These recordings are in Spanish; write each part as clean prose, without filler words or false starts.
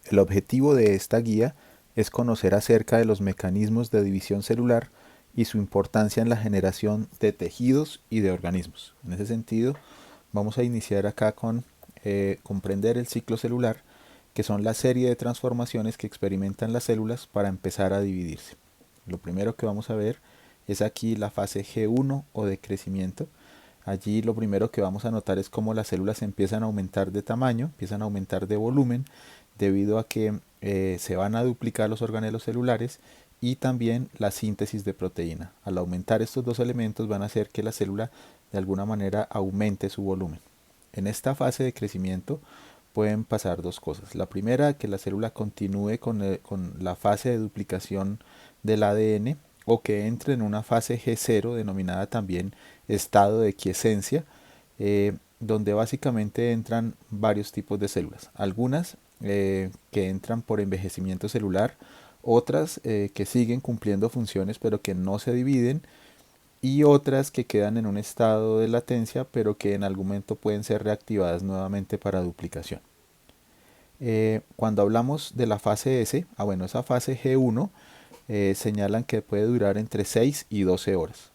El objetivo de esta guía es conocer acerca de los mecanismos de división celular y su importancia en la generación de tejidos y de organismos. En ese sentido, vamos a iniciar acá con comprender el ciclo celular, que son la serie de transformaciones que experimentan las células para empezar a dividirse. Lo primero que vamos a ver es aquí la fase G1 o de crecimiento. Allí lo primero que vamos a notar es cómo las células empiezan a aumentar de tamaño, empiezan a aumentar de volumen, debido a que se van a duplicar los organelos celulares y también la síntesis de proteína. Al aumentar estos dos elementos van a hacer que la célula de alguna manera aumente su volumen. En esta fase de crecimiento pueden pasar dos cosas. La primera, que la célula continúe con la fase de duplicación del ADN o que entre en una fase G0 denominada también estado de quiescencia, donde básicamente entran varios tipos de células. Algunas que entran por envejecimiento celular, otras que siguen cumpliendo funciones pero que no se dividen, y otras que quedan en un estado de latencia pero que en algún momento pueden ser reactivadas nuevamente para duplicación. Cuando hablamos de la fase S, bueno, esa fase G1 señalan que puede durar entre 6 y 12 horas.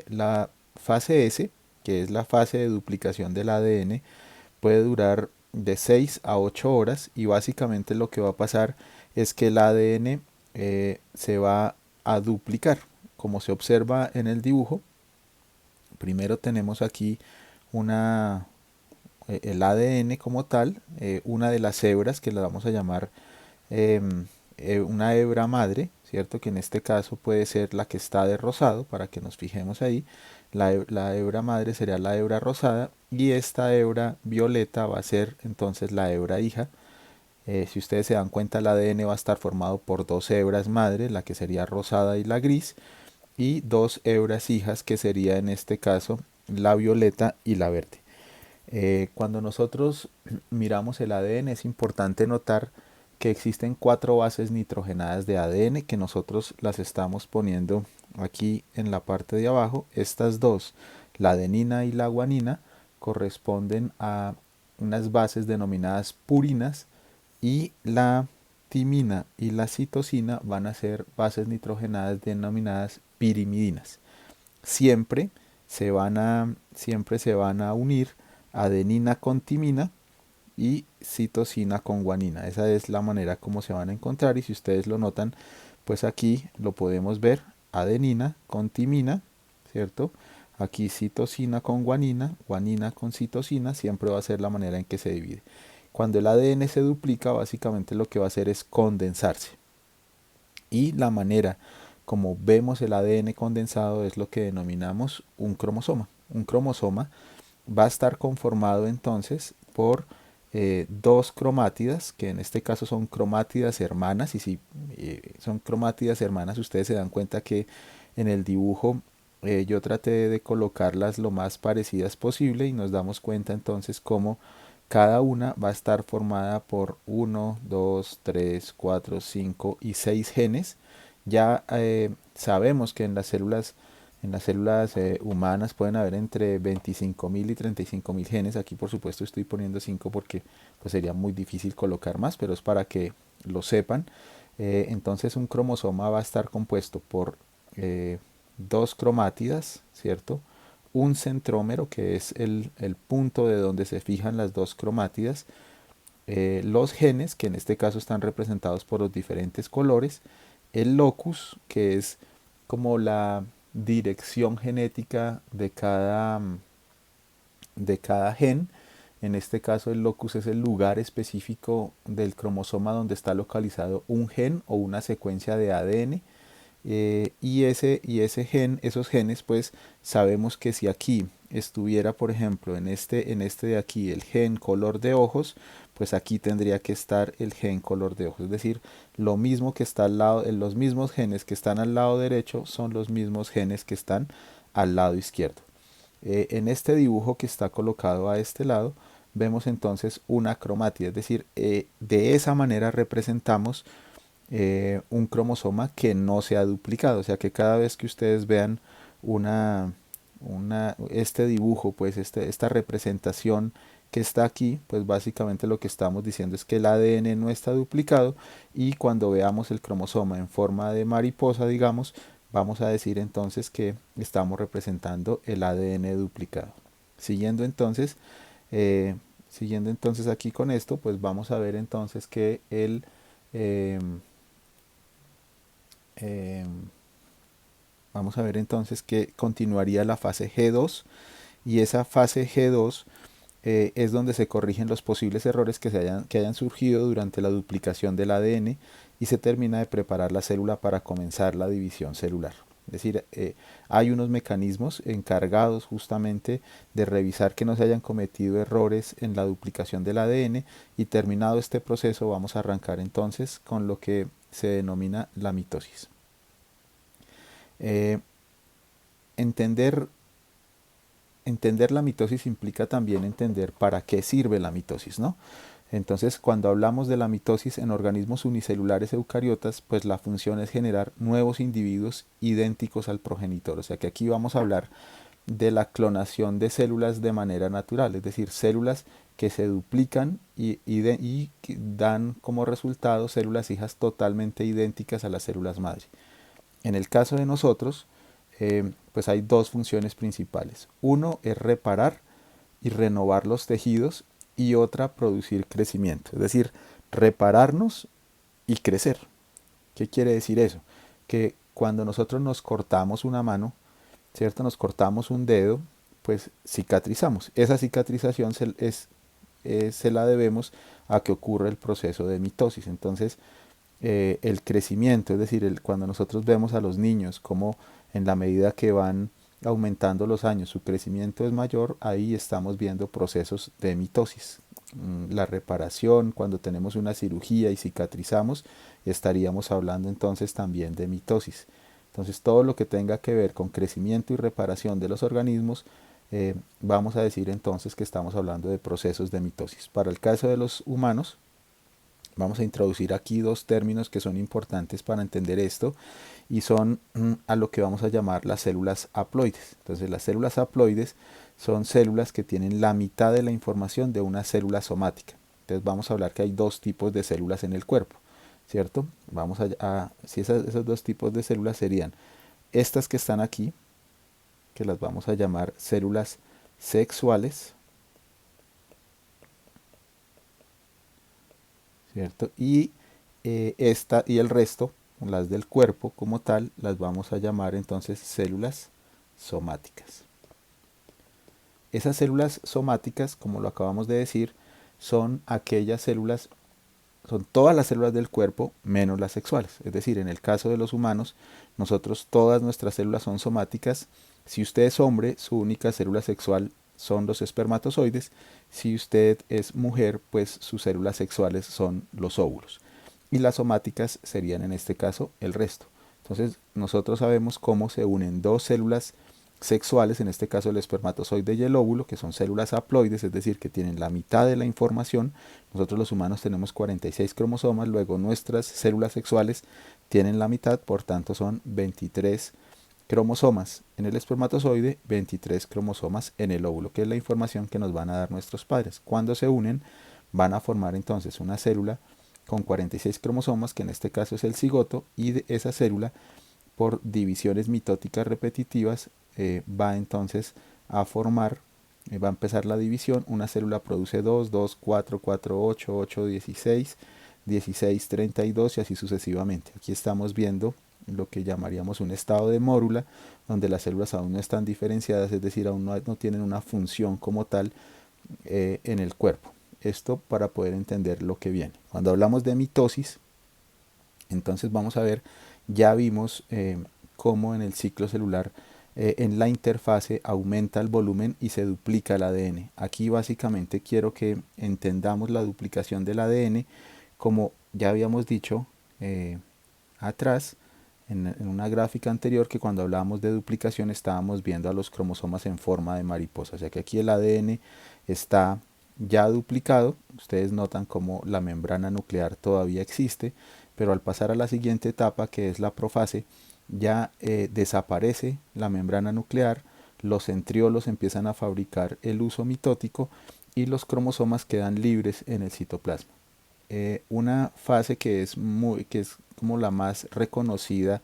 La fase S, que es la fase de duplicación del ADN, puede durar de 6 a 8 horas y básicamente lo que va a pasar es que el ADN se va a duplicar. Como se observa en el dibujo, primero tenemos aquí una, el ADN como tal, una de las hebras que la vamos a llamar una hebra madre, ¿cierto? Que en este caso puede ser la que está de rosado, para que nos fijemos ahí. La hebra madre sería la hebra rosada y esta hebra violeta va a ser entonces la hebra hija. Si ustedes se dan cuenta, el ADN va a estar formado por dos hebras madre, la que sería rosada y la gris, y dos hebras hijas, que sería en este caso la violeta y la verde. Cuando nosotros miramos el ADN es importante notar que existen 4 bases nitrogenadas de ADN que nosotros las estamos poniendo aquí en la parte de abajo. Estas dos, la adenina y la guanina, corresponden a unas bases denominadas purinas, y la timina y la citosina van a ser bases nitrogenadas denominadas pirimidinas. Siempre siempre se van a unir adenina con timina y citosina con guanina. Esa es la manera como se van a encontrar, y si ustedes lo notan, pues aquí lo podemos ver: adenina con timina, ¿cierto? Aquí citosina con guanina, guanina con citosina, siempre va a ser la manera en que se divide. Cuando el ADN se duplica, básicamente lo que va a hacer es condensarse. Y la manera como vemos el ADN condensado es lo que denominamos un cromosoma. Un cromosoma va a estar conformado entonces por dos cromátidas, que en este caso son cromátidas hermanas, y si son cromátidas hermanas, ustedes se dan cuenta que en el dibujo yo traté de colocarlas lo más parecidas posible, y nos damos cuenta entonces cómo cada una va a estar formada por uno, 2, 3, 4, 5 y 6 genes. Ya sabemos que en las células humanas pueden haber entre 25.000 y 35.000 genes. Aquí por supuesto estoy poniendo 5 porque pues sería muy difícil colocar más, pero es para que lo sepan. Entonces un cromosoma va a estar compuesto por dos cromátidas, ¿cierto? Un centrómero, que es el punto de donde se fijan las dos cromátidas, los genes, que en este caso están representados por los diferentes colores, el locus, que es como la dirección genética de cada gen. En este caso el locus es el lugar específico del cromosoma donde está localizado un gen o una secuencia de ADN. Y ese gen, esos genes, pues sabemos que si aquí estuviera, por ejemplo, en este de aquí, el gen color de ojos, pues aquí tendría que estar el gen color de ojos. Es decir, lo mismo que está al lado, los mismos genes que están al lado derecho son los mismos genes que están al lado izquierdo. En este dibujo que está colocado a este lado, vemos entonces una cromatida, es decir, de esa manera representamos un cromosoma que no se ha duplicado. O sea que cada vez que ustedes vean este dibujo, pues esta representación que está aquí, pues básicamente lo que estamos diciendo es que el ADN no está duplicado, y cuando veamos el cromosoma en forma de mariposa, digamos, vamos a decir entonces que estamos representando el ADN duplicado. Siguiendo entonces, eh, siguiendo entonces aquí con esto, pues vamos a ver entonces que eh, eh, vamos a ver entonces que continuaría la fase G2, y esa fase G2 es donde se corrigen los posibles errores que hayan surgido durante la duplicación del ADN, y se termina de preparar la célula para comenzar la división celular. Es decir, hay unos mecanismos encargados justamente de revisar que no se hayan cometido errores en la duplicación del ADN, y terminado este proceso vamos a arrancar entonces con lo que se denomina la mitosis. Eh, entender Entender la mitosis implica también entender para qué sirve la mitosis, ¿no? Entonces, cuando hablamos de la mitosis en organismos unicelulares eucariotas, pues la función es generar nuevos individuos idénticos al progenitor. O sea que aquí vamos a hablar de la clonación de células de manera natural, es decir, células que se duplican y que dan como resultado células hijas totalmente idénticas a las células madre. En el caso de nosotros, pues hay dos funciones principales. Uno es reparar y renovar los tejidos, y otra producir crecimiento. Es decir, repararnos y crecer. ¿Qué quiere decir eso? Que cuando nosotros nos cortamos una mano, ¿cierto? Nos cortamos un dedo, pues cicatrizamos. Esa cicatrización se la debemos a que ocurre el proceso de mitosis. Entonces, el crecimiento, es decir, cuando nosotros vemos a los niños como en la medida que van aumentando los años su crecimiento es mayor, ahí estamos viendo procesos de mitosis. La reparación, cuando tenemos una cirugía y cicatrizamos, estaríamos hablando entonces también de mitosis. Entonces todo lo que tenga que ver con crecimiento y reparación de los organismos, vamos a decir entonces que estamos hablando de procesos de mitosis. Para el caso de los humanos, vamos a introducir aquí dos términos que son importantes para entender esto, y son a lo que vamos a llamar las células haploides. Entonces las células haploides son células que tienen la mitad de la información de una célula somática. Entonces vamos a hablar que hay dos tipos de células en el cuerpo, ¿cierto? Si esos dos tipos de células serían estas que están aquí, que las vamos a llamar células sexuales, ¿cierto? Y el resto, las del cuerpo como tal, las vamos a llamar entonces células somáticas. Esas células somáticas, como lo acabamos de decir, son aquellas células, son todas las células del cuerpo menos las sexuales. Es decir, en el caso de los humanos, nosotros todas nuestras células son somáticas. Si usted es hombre, su única célula sexual son los espermatozoides. Si usted es mujer, pues sus células sexuales son los óvulos. Y las somáticas serían en este caso el resto. Entonces nosotros sabemos cómo se unen dos células sexuales, en este caso el espermatozoide y el óvulo, que son células haploides, es decir, que tienen la mitad de la información. Nosotros los humanos tenemos 46 cromosomas, luego nuestras células sexuales tienen la mitad, por tanto son 23 cromosomas en el espermatozoide, 23 cromosomas en el óvulo, que es la información que nos van a dar nuestros padres. Cuando se unen, van a formar entonces una célula con 46 cromosomas, que en este caso es el cigoto, y de esa célula, por divisiones mitóticas repetitivas, va entonces a formar, va a empezar la división. Una célula produce 2, 2, 4, 4, 8, 8, 16, 16, 32 y así sucesivamente. Aquí estamos viendo lo que llamaríamos un estado de mórula, donde las células aún no están diferenciadas, es decir, aún no tienen una función como tal en el cuerpo. Esto para poder entender lo que viene. Cuando hablamos de mitosis, entonces vamos a ver, ya vimos cómo en el ciclo celular, en la interfase aumenta el volumen y se duplica el ADN. Aquí básicamente quiero que entendamos la duplicación del ADN, como ya habíamos dicho atrás, en una gráfica anterior, que cuando hablábamos de duplicación estábamos viendo a los cromosomas en forma de mariposa. O sea que aquí el ADN está ya duplicado. Ustedes notan como la membrana nuclear todavía existe, pero al pasar a la siguiente etapa, que es la profase, ya desaparece la membrana nuclear, los centriolos empiezan a fabricar el huso mitótico, y los cromosomas quedan libres en el citoplasma. Una fase que es como la más reconocida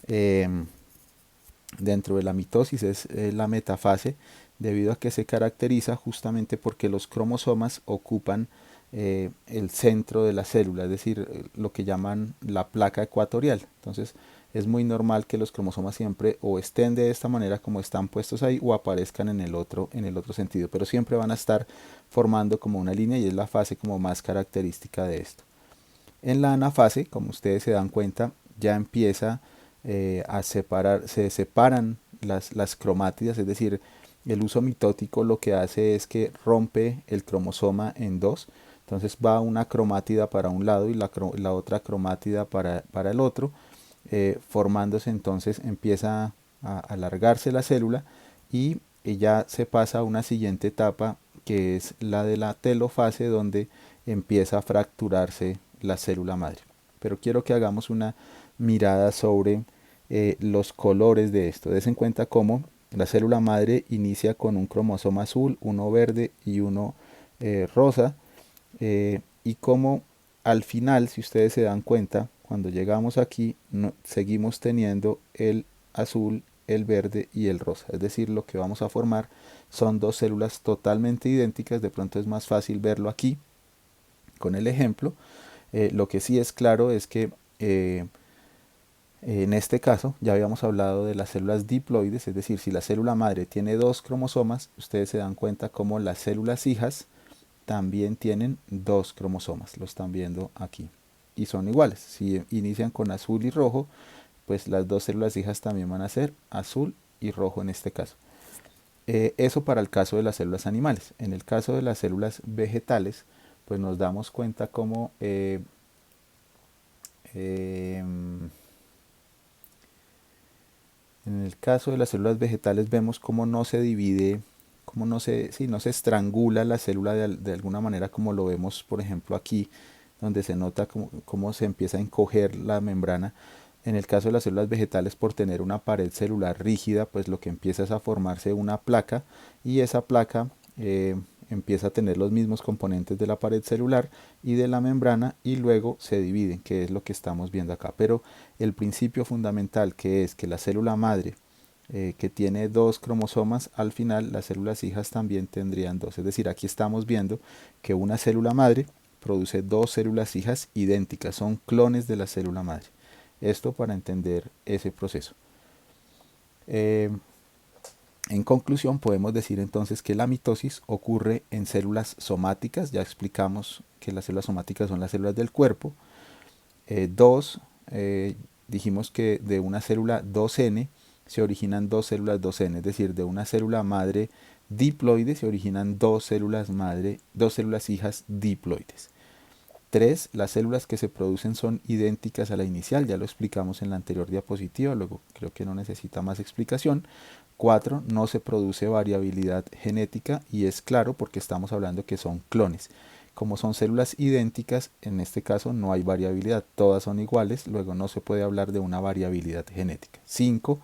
em, dentro de la mitosis es la metafase, debido a que se caracteriza justamente porque los cromosomas ocupan el centro de la célula, es decir, lo que llaman la placa ecuatorial. Entonces es muy normal que los cromosomas siempre o estén de esta manera como están puestos ahí, o aparezcan en el otro sentido, pero siempre van a estar formando como una línea, y es la fase como más característica de esto. En la anafase, como ustedes se dan cuenta, ya empieza a separar, se separan las cromátidas, es decir, el uso mitótico lo que hace es que rompe el cromosoma en dos. Entonces va una cromátida para un lado y la otra cromátida para el otro, formándose. Entonces empieza a alargarse la célula, y ya se pasa a una siguiente etapa, que es la de la telofase, donde empieza a fracturarse la célula madre. Pero quiero que hagamos una mirada sobre los colores de esto. Des en cuenta cómo la célula madre inicia con un cromosoma azul, uno verde y uno rosa, y cómo al final, si ustedes se dan cuenta, cuando llegamos aquí, seguimos teniendo el azul, el verde y el rosa. Es decir, lo que vamos a formar son dos células totalmente idénticas. De pronto es más fácil verlo aquí con el ejemplo. Lo que sí es claro es que en este caso ya habíamos hablado de las células diploides, es decir, si la célula madre tiene dos cromosomas, ustedes se dan cuenta como las células hijas también tienen dos cromosomas, lo están viendo aquí, y son iguales. Si inician con azul y rojo, pues las dos células hijas también van a ser azul y rojo en este caso. Eso para el caso de las células animales. En el caso de las células vegetales, pues nos damos cuenta como en el caso de las células vegetales vemos cómo no se divide, cómo no se, sí, no se estrangula la célula de alguna manera, como lo vemos por ejemplo aquí, donde se nota cómo se empieza a encoger la membrana. En el caso de las células vegetales, por tener una pared celular rígida, pues lo que empieza es a formarse una placa, y esa placa empieza a tener los mismos componentes de la pared celular y de la membrana, y luego se dividen, que es lo que estamos viendo acá. Pero el principio fundamental, que es que la célula madre, que tiene dos cromosomas, al final las células hijas también tendrían dos. Es decir, aquí estamos viendo que una célula madre produce dos células hijas idénticas, son clones de la célula madre. Esto para entender ese proceso. En conclusión, podemos decir entonces que la mitosis ocurre en células somáticas. Ya explicamos que las células somáticas son las células del cuerpo. Dos, dijimos que de una célula 2N se originan dos células 2N, es decir, de una célula madre diploide se originan dos células madre, dos células hijas diploides. 3. Las células que se producen son idénticas a la inicial, ya lo explicamos en la anterior diapositiva, luego creo que no necesita más explicación. 4. No se produce variabilidad genética, y es claro porque estamos hablando que son clones. Como son células idénticas, en este caso no hay variabilidad, todas son iguales, luego no se puede hablar de una variabilidad genética. 5.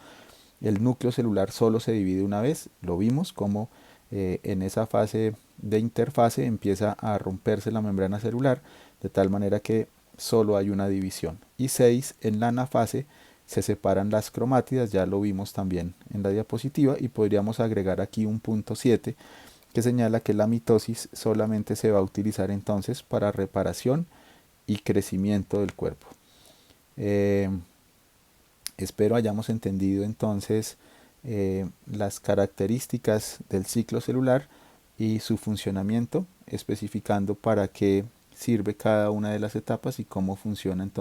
El núcleo celular solo se divide una vez, lo vimos como en esa fase de interfase empieza a romperse la membrana celular, de tal manera que solo hay una división. Y 6. En la anafase se separan las cromátidas, ya lo vimos también en la diapositiva, y podríamos agregar aquí un punto 7 que señala que la mitosis solamente se va a utilizar entonces para reparación y crecimiento del cuerpo. Espero hayamos entendido entonces las características del ciclo celular y su funcionamiento, especificando para qué sirve cada una de las etapas y cómo funciona entonces